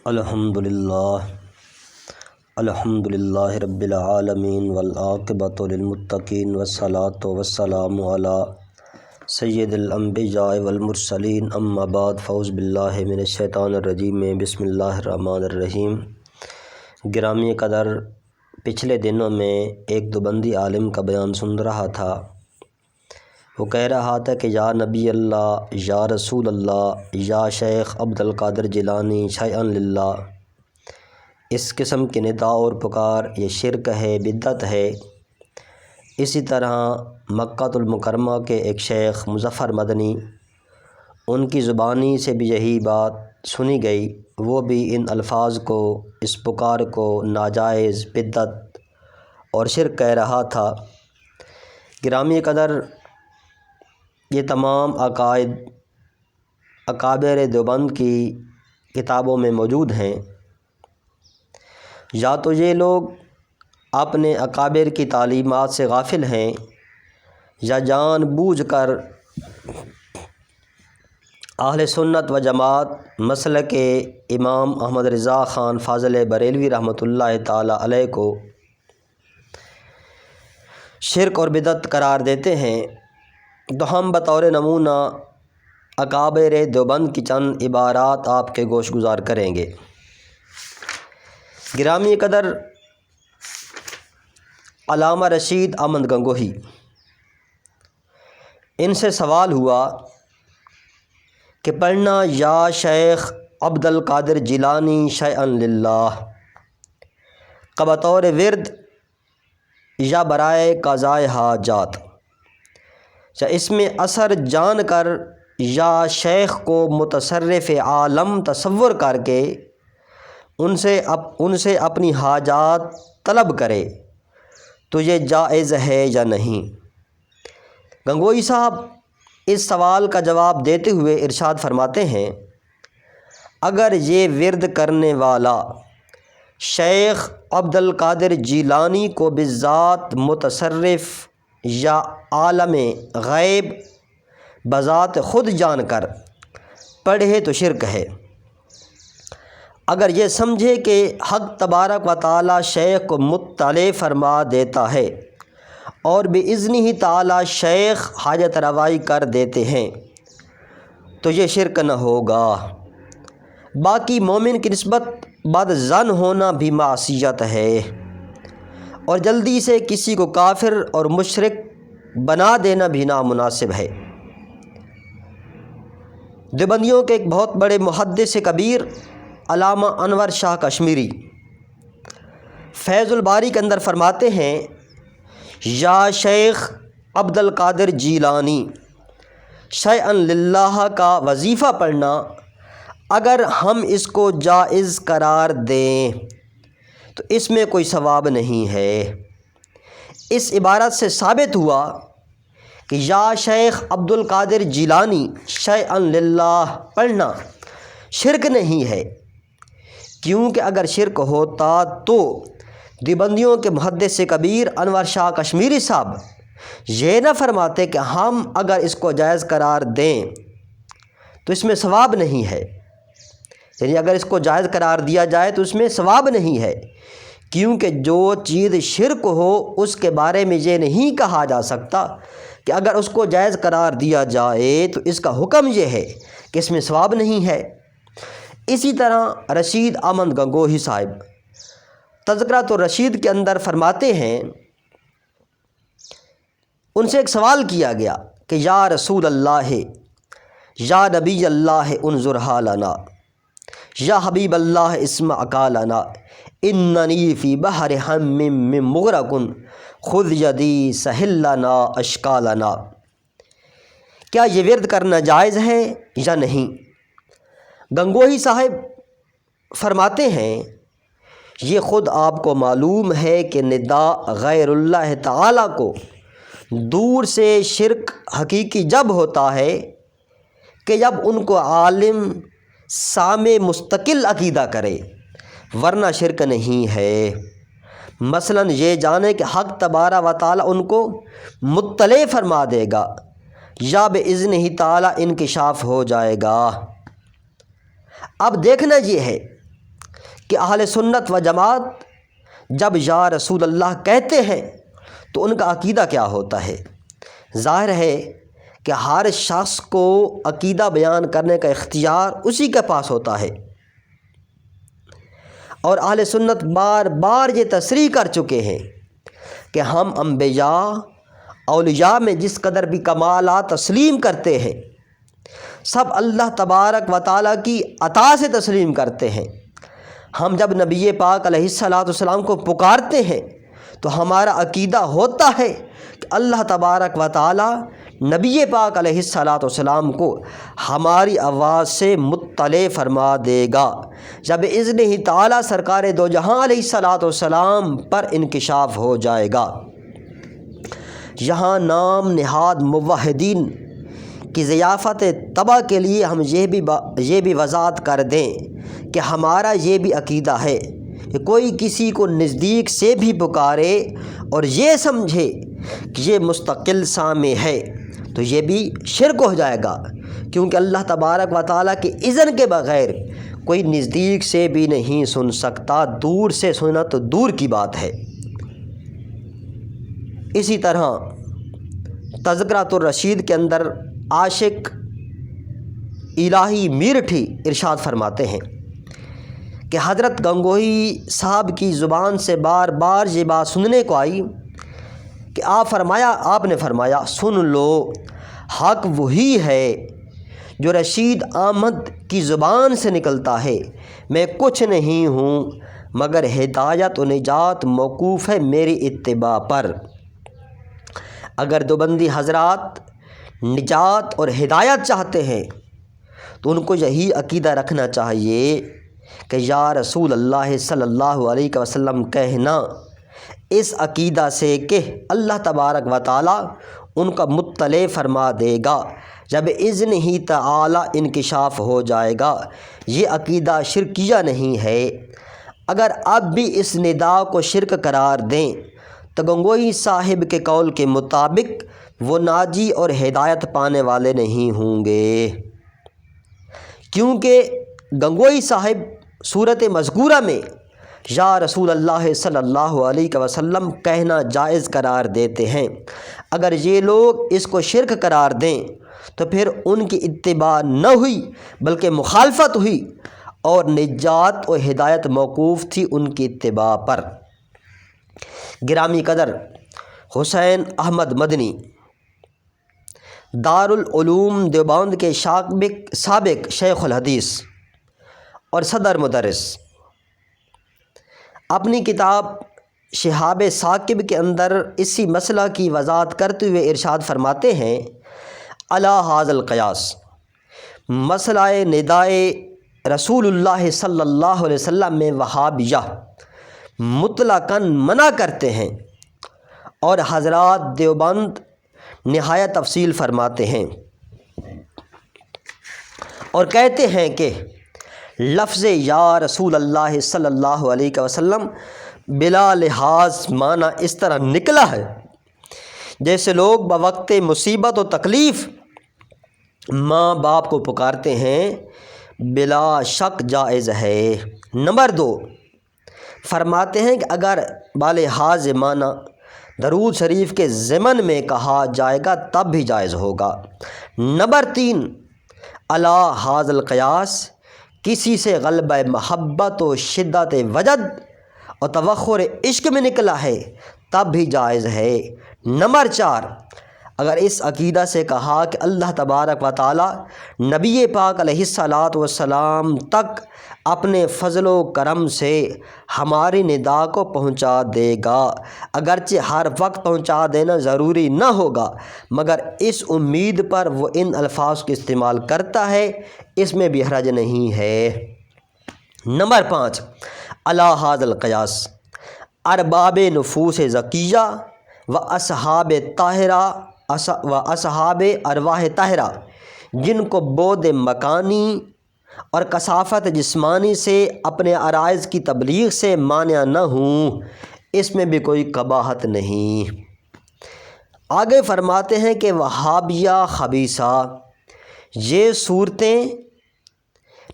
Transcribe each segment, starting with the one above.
الحمدللہ رب العالمین والعاقبۃ للمتقین والصلاۃ والسلام علی سید الانبیاء والمرسلین اما بعد فاعوذ باللہ من الشیطان الرجیم بسم اللہ الرحمن الرحیم۔ گرامی قدر، پچھلے دنوں میں ایک دیوبندی عالم کا بیان سن رہا تھا۔ وہ کہہ رہا تھا کہ یا نبی اللہ، یا رسول اللہ، یا شیخ عبد القادر جیلانی شیئا للہ، اس قسم کی ندا اور پکار یہ شرک ہے، بدعت ہے۔ اسی طرح مکہ المکرمہ کے ایک شیخ مظفر مدنی، ان کی زبانی سے بھی یہی بات سنی گئی، وہ بھی ان الفاظ کو، اس پکار کو ناجائز، بدعت اور شرک کہہ رہا تھا۔ گرامی قدر، یہ تمام عقائد اکابر دیوبند کی کتابوں میں موجود ہیں۔ یا تو یہ لوگ اپنے اکابر کی تعلیمات سے غافل ہیں، یا جان بوجھ کر اہل سنت و جماعت مسلک امام احمد رضا خان فاضل بریلوی رحمۃ اللہ تعالی علیہ کو شرک اور بدعت قرار دیتے ہیں۔ تو ہم بطور نمونہ اکابر دیوبند کی چند عبارات آپ کے گوش گزار کریں گے۔ گرامی قدر، علامہ رشید احمد گنگوہی، ان سے سوال ہوا کہ پڑھنا یا شیخ عبد القادر جیلانی شیئا للہ کا بطور ورد یا برائے قضائے حاجات، یا اس میں اثر جان کر یا شیخ کو متصرف عالم تصور کر کے ان سے اپنی حاجات طلب کرے تو یہ جائز ہے یا نہیں؟ گنگوہی صاحب اس سوال کا جواب دیتے ہوئے ارشاد فرماتے ہیں، اگر یہ ورد کرنے والا شیخ عبد القادر جیلانی کو بالذات متصرف یا عالم غیب بذات خود جان کر پڑھے تو شرک ہے۔ اگر یہ سمجھے کہ حق تبارک و تعالی شیخ کو مطلع فرما دیتا ہے اور باذنہ تعالی شیخ حاجت روائی کر دیتے ہیں تو یہ شرک نہ ہوگا۔ باقی مومن کی نسبت بد ظن ہونا بھی معصیت ہے، اور جلدی سے کسی کو کافر اور مشرک بنا دینا بھی نامناسب ہے۔ دیوبندیوں کے ایک بہت بڑے محدث کبیر علامہ انور شاہ کشمیری فیض الباری کے اندر فرماتے ہیں، یا شیخ عبد القادر جیلانی شیئا للہ کا وظیفہ پڑھنا اگر ہم اس کو جائز قرار دیں تو اس میں کوئی ثواب نہیں ہے۔ اس عبارت سے ثابت ہوا کہ یا شیخ عبد القادر جیلانی شیئا للہ پڑھنا شرک نہیں ہے، کیونکہ اگر شرک ہوتا تو دیوبندیوں کے محدث کبیر انور شاہ کشمیری صاحب یہ نہ فرماتے کہ ہم اگر اس کو جائز قرار دیں تو اس میں ثواب نہیں ہے، یعنی اگر اس کو جائز قرار دیا جائے تو اس میں ثواب نہیں ہے، کیونکہ جو چیز شرک ہو اس کے بارے میں یہ نہیں کہا جا سکتا کہ اگر اس کو جائز قرار دیا جائے تو اس کا حکم یہ ہے کہ اس میں ثواب نہیں ہے۔ اسی طرح رشید احمد گنگوہی صاحب تذکرۃ الرشید کے اندر فرماتے ہیں، ان سے ایک سوال کیا گیا کہ یا رسول اللہ، یا نبی اللہ انظر حالنا، یا حبیب اللہ اسمع قالنا، اننی فی بحر ہم من مغرق خذ یدی سہل لنا اشکالنا۔ کیا یہ ورد کرنا جائز ہے یا نہیں؟ گنگوہی صاحب فرماتے ہیں، یہ خود آپ کو معلوم ہے کہ ندا غیر اللہ تعالیٰ کو دور سے شرک حقیقی جب ہوتا ہے کہ جب ان کو عالم سامع مستقل عقیدہ کرے، ورنہ شرک نہیں ہے۔ مثلاً یہ جانے کہ حق تبارک و تعالیٰ ان کو مطلع فرما دے گا یا باذنہ تعالیٰ انکشاف ہو جائے گا۔ اب دیکھنا یہ ہے کہ اہل سنت و جماعت جب یا رسول اللہ کہتے ہیں تو ان کا عقیدہ کیا ہوتا ہے؟ ظاہر ہے کہ ہر شخص کو عقیدہ بیان کرنے کا اختیار اسی کے پاس ہوتا ہے، اور اہل سنت بار بار یہ تصریح کر چکے ہیں کہ ہم انبیاء اولیاء میں جس قدر بھی کمالات تسلیم کرتے ہیں سب اللہ تبارک و تعالیٰ کی عطا سے تسلیم کرتے ہیں۔ ہم جب نبی پاک علیہ السلام کو پکارتے ہیں تو ہمارا عقیدہ ہوتا ہے کہ اللہ تبارک و تعالیٰ نبی پاک علیہ السلام کو ہماری آواز سے مطلع فرما دے گا جب اذن ہی تعالیٰ سرکار دو جہاں علیہ السلام پر انکشاف ہو جائے گا۔ یہاں نام نہاد موحدین کی ضیافت طبع کے لیے ہم یہ بھی وضاحت کر دیں کہ ہمارا یہ بھی عقیدہ ہے کہ کوئی کسی کو نزدیک سے بھی پکارے اور یہ سمجھے کہ یہ مستقل سامع ہے تو یہ بھی شرک ہو جائے گا، کیونکہ اللہ تبارک و تعالیٰ کے اذن کے بغیر کوئی نزدیک سے بھی نہیں سن سکتا، دور سے سنا تو دور کی بات ہے۔ اسی طرح تذکرۃ الرشید کے اندر عاشق الہی میرٹھی ارشاد فرماتے ہیں کہ حضرت گنگوہی صاحب کی زبان سے بار بار یہ بات سننے کو آئی کہ آپ نے فرمایا سن لو، حق وہی ہے جو رشید احمد کی زبان سے نکلتا ہے، میں کچھ نہیں ہوں مگر ہدایت و نجات موقوف ہے میری اتباع پر۔ اگر دیوبندی حضرات نجات اور ہدایت چاہتے ہیں تو ان کو یہی عقیدہ رکھنا چاہیے کہ یا رسول اللہ صلی اللہ علیہ وسلم کہنا، اس عقیدہ سے کہ اللہ تبارک و تعالیٰ ان کا مطلع فرما دے گا جب اذن ہی تعالیٰ انکشاف ہو جائے گا، یہ عقیدہ شرکیہ نہیں ہے۔ اگر اب بھی اس ندا کو شرک قرار دیں تو گنگوہی صاحب کے قول کے مطابق وہ ناجی اور ہدایت پانے والے نہیں ہوں گے، کیونکہ گنگوہی صاحب صورت مذکورہ میں یا رسول اللہ صلی اللہ علیہ وسلم کہنا جائز قرار دیتے ہیں۔ اگر یہ لوگ اس کو شرک قرار دیں تو پھر ان کی اتباع نہ ہوئی بلکہ مخالفت ہوئی، اور نجات و ہدایت موقوف تھی ان کی اتباع پر۔ گرامی قدر حسین احمد مدنی دارالعلوم دیوبند کے سابق شیخ الحدیث اور صدر مدرس اپنی کتاب شہاب ثاقب کے اندر اسی مسئلہ کی وضاحت کرتے ہوئے ارشاد فرماتے ہیں علی ھذا القیاس، مسئلہ ندائے رسول اللہ صلی اللہ علیہ وسلم میں وہابیہ مطلقاً منع کرتے ہیں، اور حضرات دیوبند نہایت تفصیل فرماتے ہیں اور کہتے ہیں کہ لفظ یا رسول اللہ صلی اللہ علیہ وسلم بلا لحاظ معنی اس طرح نکلا ہے جیسے لوگ بوقت مصیبت و تکلیف ماں باپ کو پکارتے ہیں، بلا شک جائز ہے۔ نمبر 2 فرماتے ہیں کہ اگر بالحاظ معنی درود شریف کے ضمن میں کہا جائے گا تب بھی جائز ہوگا۔ نمبر 3 علی ھذا القیاس، کسی سے غلبہ محبت و شدت وجد اور توخر عشق میں نکلا ہے تب بھی جائز ہے۔ نمبر 4 اگر اس عقیدہ سے کہا کہ اللہ تبارک و تعالیٰ نبی پاک علیہ السلام تک اپنے فضل و کرم سے ہماری ندا کو پہنچا دے گا، اگرچہ ہر وقت پہنچا دینا ضروری نہ ہوگا مگر اس امید پر وہ ان الفاظ کو استعمال کرتا ہے، اس میں بھی حرج نہیں ہے۔ نمبر 5 علی ھذا القیاس، ارباب نفوس زکیہ و اصحاب طاہرہ و اصحاب ارواح طاہرہ، جن کو بود مکانی اور کثافت جسمانی سے اپنے عرائض کی تبلیغ سے مانع نہ ہوں، اس میں بھی کوئی قباحت نہیں۔ آگے فرماتے ہیں کہ وہابیہ خبیثہ یہ صورتیں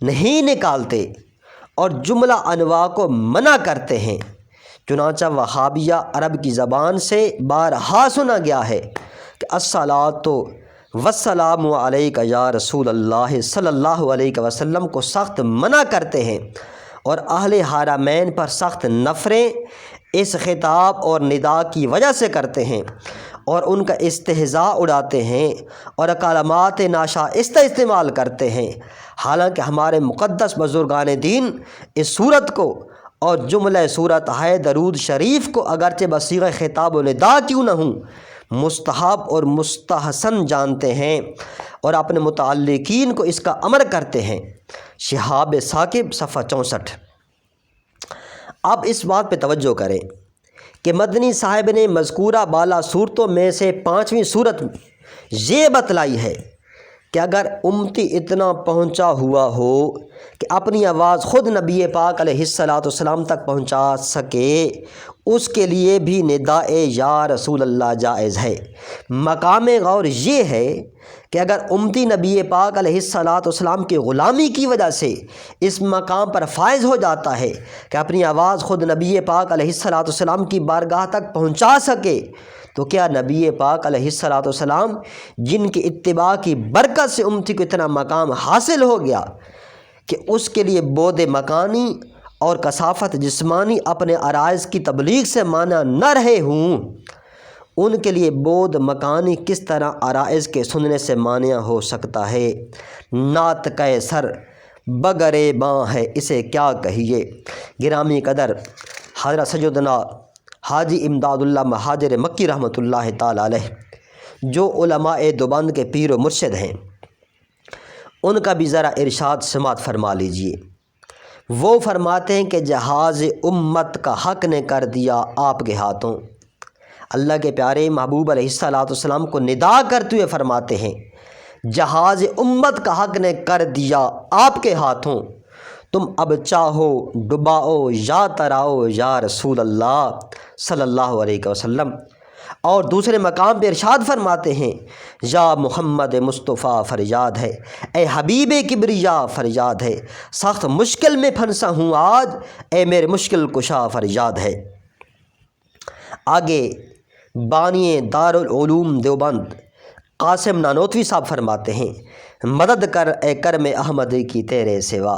نہیں نکالتے اور جملہ انواع کو منع کرتے ہیں۔ چنانچہ وہابیہ عرب کی زبان سے بارہا سنا گیا ہے کہ الصلاۃ والسلام علیک یا رسول اللہ صلی اللہ علیہ وسلم کو سخت منع کرتے ہیں، اور اہل حرمین پر سخت نفریں اس خطاب اور ندا کی وجہ سے کرتے ہیں، اور ان کا استہزاء اڑاتے ہیں اور کلمات ناشائستہ استعمال کرتے ہیں۔ حالانکہ ہمارے مقدس بزرگان دین اس صورت کو اور جملہ صورت ہے درود شریف کو اگرچہ بصیغہ خطاب و ندا کیوں نہ ہوں مستحب اور مستحسن جانتے ہیں، اور اپنے متعلقین کو اس کا امر کرتے ہیں۔ شہاب ثاقب صفحہ 64۔ اب اس بات پہ توجہ کریں کہ مدنی صاحب نے مذکورہ بالا صورتوں میں سے 5ویں صورت یہ بتلائی ہے کہ اگر امتی اتنا پہنچا ہوا ہو کہ اپنی آواز خود نبی پاک علیہ الصلاۃ والسلام تک پہنچا سکے، اس کے لیے بھی ندائے یا رسول اللہ جائز ہے۔ مقام غور یہ ہے کہ اگر امتی نبی پاک علیہ الصلاۃ والسلام کی غلامی کی وجہ سے اس مقام پر فائز ہو جاتا ہے کہ اپنی آواز خود نبی پاک علیہ الصلاۃ والسلام کی بارگاہ تک پہنچا سکے، تو کیا نبی پاک علیہ الصلاۃ والسلام جن کی اتباع کی برکت سے امتی کو اتنا مقام حاصل ہو گیا کہ اس کے لیے بود مکانی اور کثافت جسمانی اپنے عرائض کی تبلیغ سے مانا نہ رہے ہوں، ان کے لیے بود مکانی کس طرح عرائض کے سننے سے مانع ہو سکتا ہے؟ نعت کے سر بگرے باں ہے اسے کیا کہیے۔ گرامی قدر حضرت سیدنا حاجی امداد اللہ مہاجر مکی رحمۃ اللہ تعالی علیہ جو علماء دیوبند کے پیر و مرشد ہیں، ان کا بھی ذرا ارشاد سماعت فرما لیجئے۔ وہ فرماتے ہیں کہ جہاز امت کا حق نے کر دیا آپ کے ہاتھوں۔ اللہ کے پیارے محبوب علیہ الصلاۃ والسلام کو ندا کرتے ہوئے فرماتے ہیں جہاز امت کا حق نے کر دیا آپ کے ہاتھوں، تم اب چاہو ڈباؤ یا تراؤ یا رسول اللہ صلی اللہ علیہ وسلم۔ اور دوسرے مقام پہ ارشاد فرماتے ہیں یا محمد مصطفیٰ فریاد ہے، اے حبیب کبریا فریاد ہے، سخت مشکل میں پھنسا ہوں آج، اے میرے مشکل کشا فریاد ہے۔ آگے بانی دارالعلوم دیوبند قاسم نانوتوی صاحب فرماتے ہیں مدد کر اے کرم احمدی کی تیرے سوا،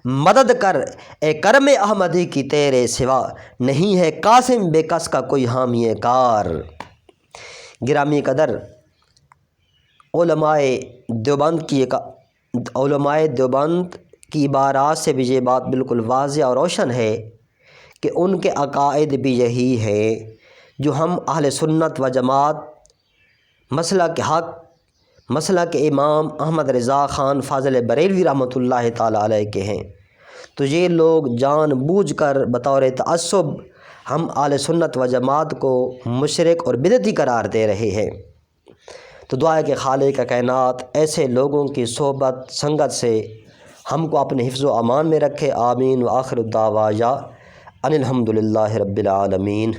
مدد کر اے کرم احمدی کی تیرے سوا، نہیں ہے قاسم بے کس کا کوئی حامی کار۔ گرامی قدر علماء دیوبند کی عبارات سے بھی یہ بات بالکل واضح اور روشن ہے کہ ان کے عقائد بھی یہی ہے جو ہم اہل سنت و جماعت مسلک حق مسلک امام احمد رضا خان فاضل بریلوی رحمۃ اللہ تعالی علیہ کے ہیں۔ تو یہ لوگ جان بوجھ کر بطور تعصب ہم اہل سنت و جماعت کو مشرک اور بدعتی قرار دے رہے ہیں۔ تو دعا ہے کہ خالق کائنات ایسے لوگوں کی صحبت سنگت سے ہم کو اپنے حفظ و امان میں رکھے، آمین۔ وآخر الدعوانا ان الحمد للہ رب العالمین۔